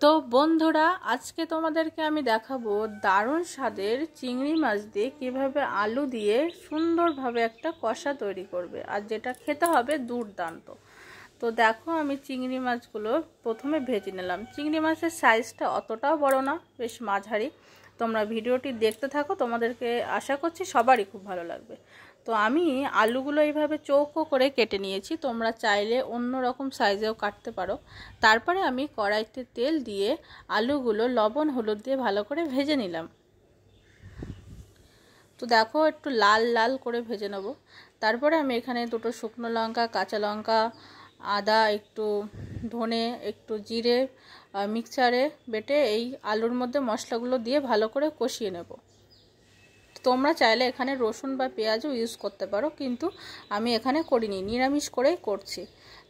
তো বন্ধুরা, আজকে তোমাদেরকে আমি দেখাবো দারুণ স্বাদের চিংড়ি মাছ দিয়ে কিভাবে আলু দিয়ে সুন্দরভাবে একটা কষা তৈরি করবে, আর যেটা খেতে হবে দুর্দান্ত। তো দেখো, আমি চিংড়ি মাছগুলো প্রথমে ভেজে নিলাম। চিংড়ি মাছের সাইজটা অতটাও বড় না, বেশ মাঝারি। তোমরা ভিডিওটি দেখতে থাকো, তোমাদেরকে আশা করছি সবারই খুব ভালো লাগবে। তো আমি আলুগুলো এইভাবে চৌকো করে কেটে নিয়েছি, তোমরা চাইলে অন্য রকম সাইজেও কাটতে পারো। তারপরে আমি কড়াইতে তেল দিয়ে আলুগুলো লবণ হলুদ দিয়ে ভালো করে ভেজে নিলাম। তো দেখো, একটু লাল লাল করে ভেজে নেব। তারপরে আমি এখানে দুটো শুকনো লঙ্কা, কাঁচা লঙ্কা, আদা, একটু ধনে, একটু জিরে মিক্সচারে বেটে এই আলুর মধ্যে মশলাগুলো দিয়ে ভালো করে কষিয়ে নেব। তোমরা চাইলে এখানে রসুন বা পেঁয়াজও ইউজ করতে পারো, কিন্তু আমি এখানে করিনি, নিরামিষ করেই করছি।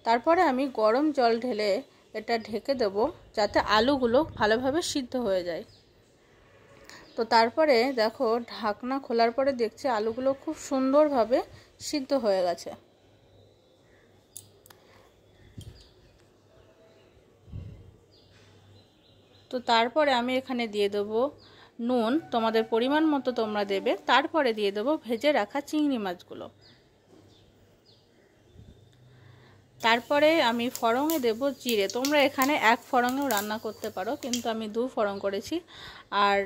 তারপরে আমি গরম জল ঢেলে এটা ঢেকে দেব, যাতে আলুগুলো ভালোভাবে সিদ্ধ হয়ে যায়। তো তারপরে দেখো, ঢাকনা খোলার পরে দেখছি আলুগুলো খুব সুন্দরভাবে সিদ্ধ হয়ে গেছে। তো তারপরে আমি এখানে দিয়ে দেবো নুন, তোমাদের পরিমাণ মতো তোমরা দেবে। তারপরে দিয়ে দেবো ভেজে রাখা চিংড়ি মাছগুলো। তারপরে আমি ফড়ঙে দেব জিরে। তোমরা এখানে এক ফড়ঙেও রান্না করতে পারো, কিন্তু আমি 2 ফড়ং করেছি। আর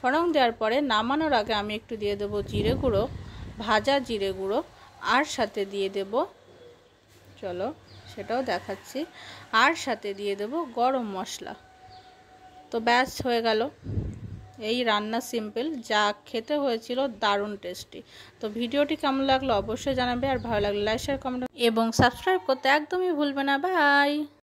ফড়ং দেওয়ার পরে নামানোর আগে আমি একটু দিয়ে দেব জিরে গুঁড়ো, ভাজা জিরে গুঁড়ো, আর সাথে দিয়ে দেব, চলো সেটাও দেখাচ্ছি, আর সাথে দিয়ে দেব গরম মশলা। তো ব্যাস হয়ে গেল এই রান্না, সিম্পল, যা খেতে হয়েছিল দারুণ টেস্টি। তো ভিডিওটি কেমন লাগলো অবশ্যই জানাবে, আর ভালো লাগলে লাইক, শেয়ার, কমেন্ট এবং সাবস্ক্রাইব করতে একদমই ভুলবে না। বাই।